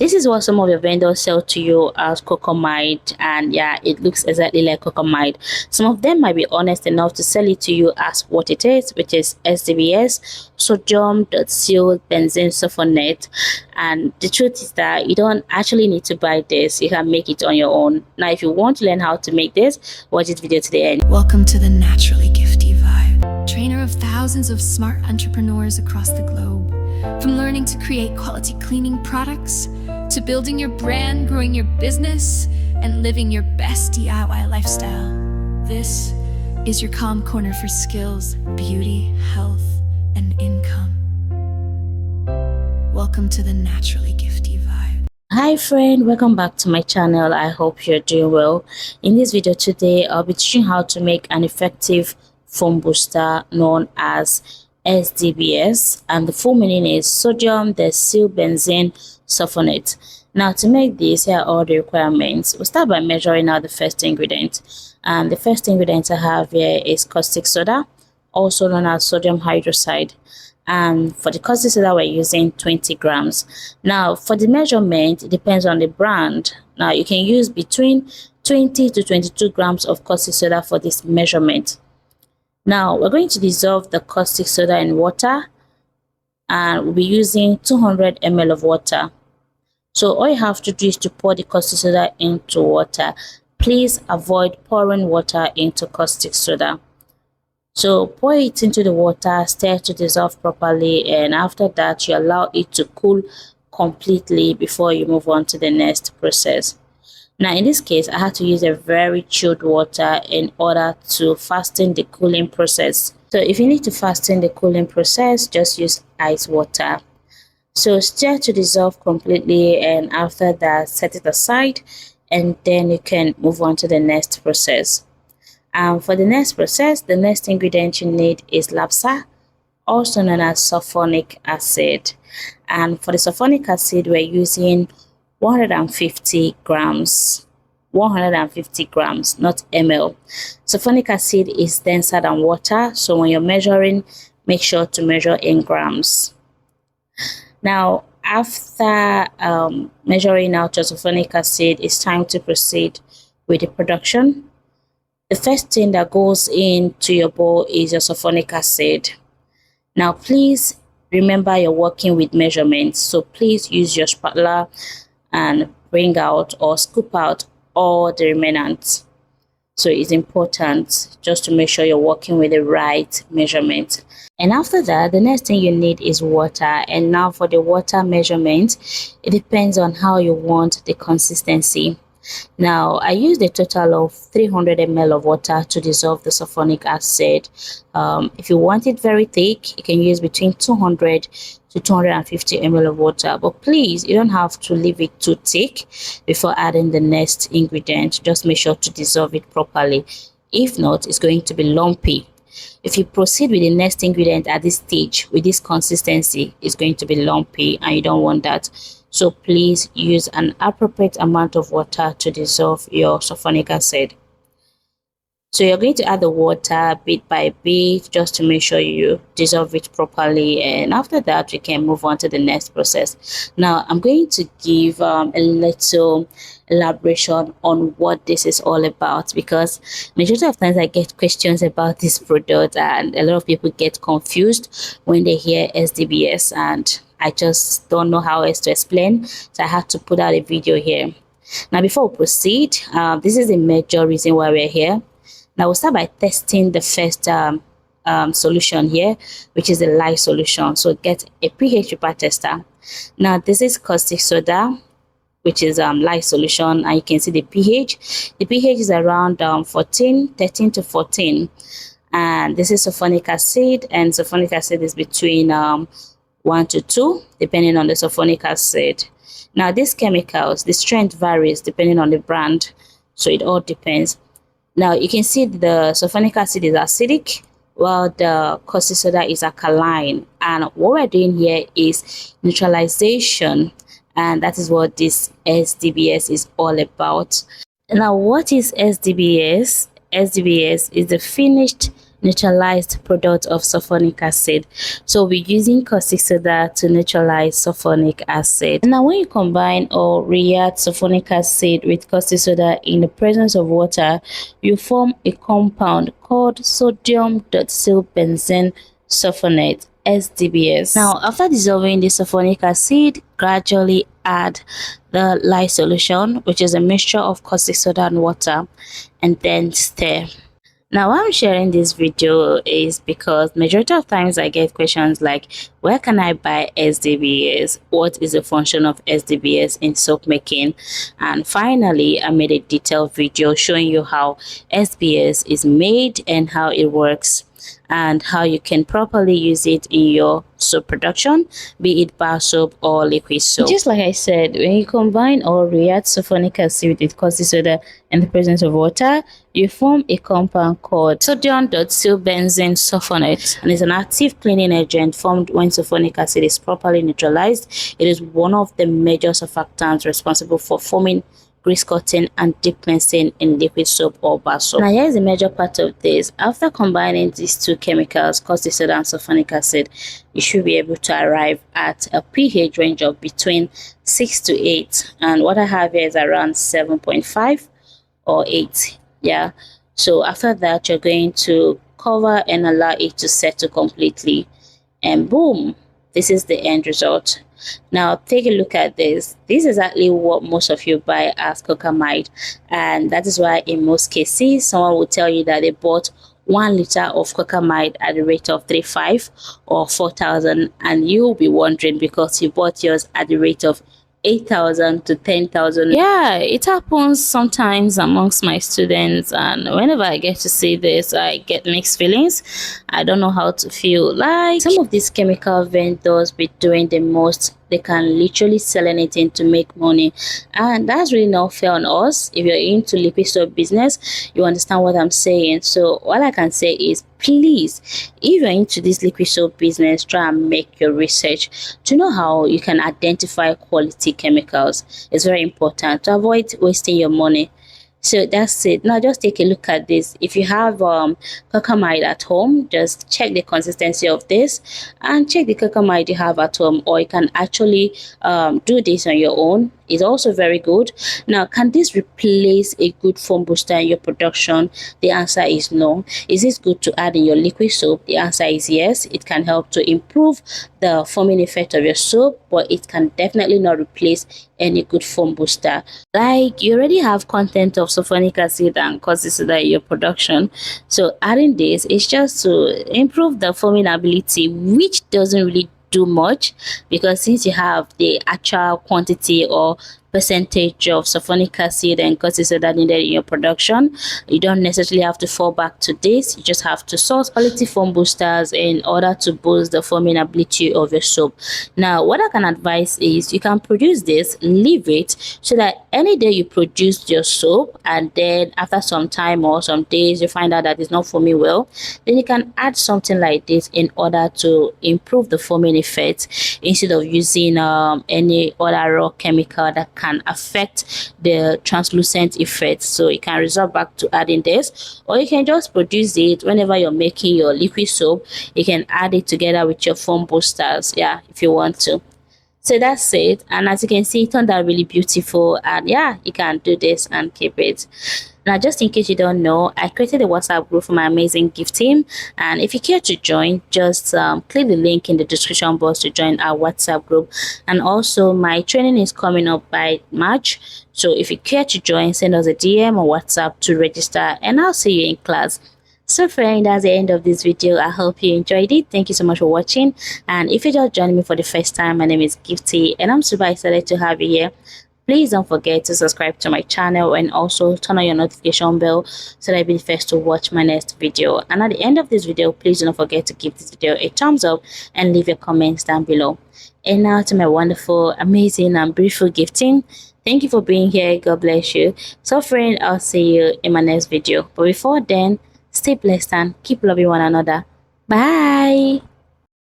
This is what some of your vendors sell to you as cocamide, and yeah, it looks exactly like cocamide. Some of them might be honest enough to sell it to you as what it is, which is SDBS, sodium seal benzene sulfonate. And the truth is that you don't actually need to buy this. You can make it on your own. Now, if you want to learn how to make this, watch this video to the end. Welcome to the Naturally Gifty Vibe, trainer of thousands of smart entrepreneurs across the globe. From learning to create quality cleaning products, to building your brand, growing your business, and living your best DIY lifestyle. This is your calm corner for skills, beauty, health, and income. Welcome to the Naturally Gifty Vibe. Hi friend, welcome back to my channel. I hope you're doing well. In this video today, I'll be teaching how to make an effective foam booster known as SDBS, and the full meaning is sodium seal benzene sulfonate. Now, to make this, here are all the requirements. We'll start by measuring out the first ingredient, and the first ingredient I have here is caustic soda, also known as sodium hydroxide. And for the caustic soda, we're using 20 grams. Now, for the measurement, it depends on the brand. Now, you can use between 20 to 22 grams of caustic soda for this measurement. Now, we're going to dissolve the caustic soda in water, and we'll be using 200 ml of water. So all you have to do is to pour the caustic soda into water. Please avoid pouring water into caustic soda. So pour it into the water, stir to dissolve properly, and after that you allow it to cool completely before you move on to the next process. Now, in this case, I had to use a very chilled water in order to fasten the cooling process. So if you need to fasten the cooling process, just use ice water. So stir to dissolve completely, and after that, set it aside, and then you can move on to the next process. And for the next process, the next ingredient you need is LAPSA, also known as sulfonic acid. And for the sulfonic acid, we're using 150 grams, 150 grams, not ml. Sulfonic acid is denser than water, so when you're measuring, make sure to measure in grams. Now, after measuring out your sulfonic acid, it's time to proceed with the production. The first thing that goes into your bowl is your sulfonic acid. Now, please remember you're working with measurements, so please use your spatula and bring out or scoop out all the remnants. So it's important just to make sure you're working with the right measurement. And after that, the next thing you need is water. And now for the water measurement, it depends on how you want the consistency. Now, I used a total of 300 ml of water to dissolve the sulfonic acid. If you want it very thick, you can use between 200 to 250 ml of water. But please, you don't have to leave it too thick before adding the next ingredient. Just make sure to dissolve it properly. If not, it's going to be lumpy. If you proceed with the next ingredient at this stage with this consistency, it's going to be lumpy, and you don't want that. So please use an appropriate amount of water to dissolve your sulfonic acid. So you're going to add the water bit by bit just to make sure you dissolve it properly, and after that we can move on to the next process. Now, I'm going to give a little elaboration on what this is all about, because majority of times I get questions about this product, and a lot of people get confused when they hear SDBS, and I just don't know how else to explain, so I had to put out a video here. Now, before we proceed, this is the major reason why we're here. Now, we'll start by testing the first solution here, which is the lye solution. So get a pH paper tester. Now, this is caustic soda, which is lye solution, and you can see the pH. The pH is around 13 to 14. And this is sulfonic acid, and sulfonic acid is between 1 to 2, depending on the sulfonic acid. Now, these chemicals, the strength varies depending on the brand, so it all depends. Now, you can see the sulfonic acid is acidic, while the caustic soda is alkaline. And what we're doing here is neutralization, and that is what this SDBS is all about. Now, what is SDBS? SDBS is the finished neutralized product of sulfonic acid. So we're using caustic soda to neutralize sulfonic acid. Now when you combine or react sulfonic acid with caustic soda in the presence of water, you form a compound called sodium deoxybenzene sulfonate, SDBS. Now, after dissolving the sulfonic acid, gradually add the lye solution, which is a mixture of caustic soda and water, and then stir. Now, why I'm sharing this video is because majority of times I get questions like, where can I buy SDBS? What is the function of SDBS in soap making? And finally, I made a detailed video showing you how SDBS is made and how it works, and how you can properly use it in your soap production, be it bar soap or liquid soap. Just like I said, when you combine or react sulfonic acid with caustic soda in the presence of water, you form a compound called sodium deoxybenzene sulfonate, and it's an active cleaning agent formed when sulfonic acid is properly neutralized. It is one of the major surfactants responsible for forming grease cutting and deep cleansing in liquid soap or bar soap. Now here is a major part of this. After combining these two chemicals, caustic soda and sulfonic acid, you should be able to arrive at a pH range of between 6 to 8, and what I have here is around 7.5 or 8. Yeah, so after that you're going to cover and allow it to settle completely, and boom, this is the end result. Now take a look at this. This is exactly what most of you buy as cocamide, and that is why in most cases someone will tell you that they bought 1 liter of cocamide at the rate of 3,500 or 4,000, and you'll be wondering because you bought yours at the rate of 8,000 to 10,000. Yeah, it happens sometimes amongst my students, and whenever I get to see this, I get mixed feelings. I don't know how to feel. Like, some of these chemical vendors be doing the most. They can literally sell anything to make money, and that's really not fair on us. If you're into liquid soap business, you understand what I'm saying. So all I can say is, please, if you're into this liquid soap business, try and make your research to know how you can identify quality chemicals. It's very important to avoid wasting your money. So that's it. Now just take a look at this. If you have cocamide at home, just check the consistency of this and check the cocamide you have at home, or you can actually do this on your own. It's also very good. Now, can this replace a good foam booster in your production? The answer is no. Is it good to add in your liquid soap? The answer is yes. It can help to improve the foaming effect of your soap, but it can definitely not replace any good foam booster. Like, you already have content of sulfonic acid and caustic soda in your production, so adding this is just to improve the foaming ability, which doesn't really do much, because since you have the actual quantity or percentage of sulfonic acid and caustic soda needed in your production, you don't necessarily have to fall back to this. You just have to source quality foam boosters in order to boost the foaming ability of your soap. Now, what I can advise is you can produce this, leave it, so that any day you produce your soap and then after some time or some days you find out that it's not foaming well, then you can add something like this in order to improve the foaming effect, instead of using any other raw chemical that can affect the translucent effect. So you can resort back to adding this, or you can just produce it whenever you're making your liquid soap. You can add it together with your foam boosters, yeah, if you want to. So that's it, and as you can see, it turned out really beautiful, and yeah, you can do this and keep it. Now, just in case you don't know, I created a WhatsApp group for my amazing gift team, and if you care to join, just click the link in the description box to join our WhatsApp group. And also, my training is coming up by March, so if you care to join, send us a DM or WhatsApp to register, and I'll see you in class. So friend, that's the end of this video. I hope you enjoyed it. Thank you so much for watching, and if you just joined me for the first time, my name is Gifty and I'm super excited to have you here. Please don't forget to subscribe to my channel and also turn on your notification bell so that you'll be the first to watch my next video. And at the end of this video, please don't forget to give this video a thumbs up and leave your comments down below. And now to my wonderful, amazing and beautiful gifting, thank you for being here. God bless you. So friend, I'll see you in my next video. But before then, stay blessed and keep loving one another. Bye.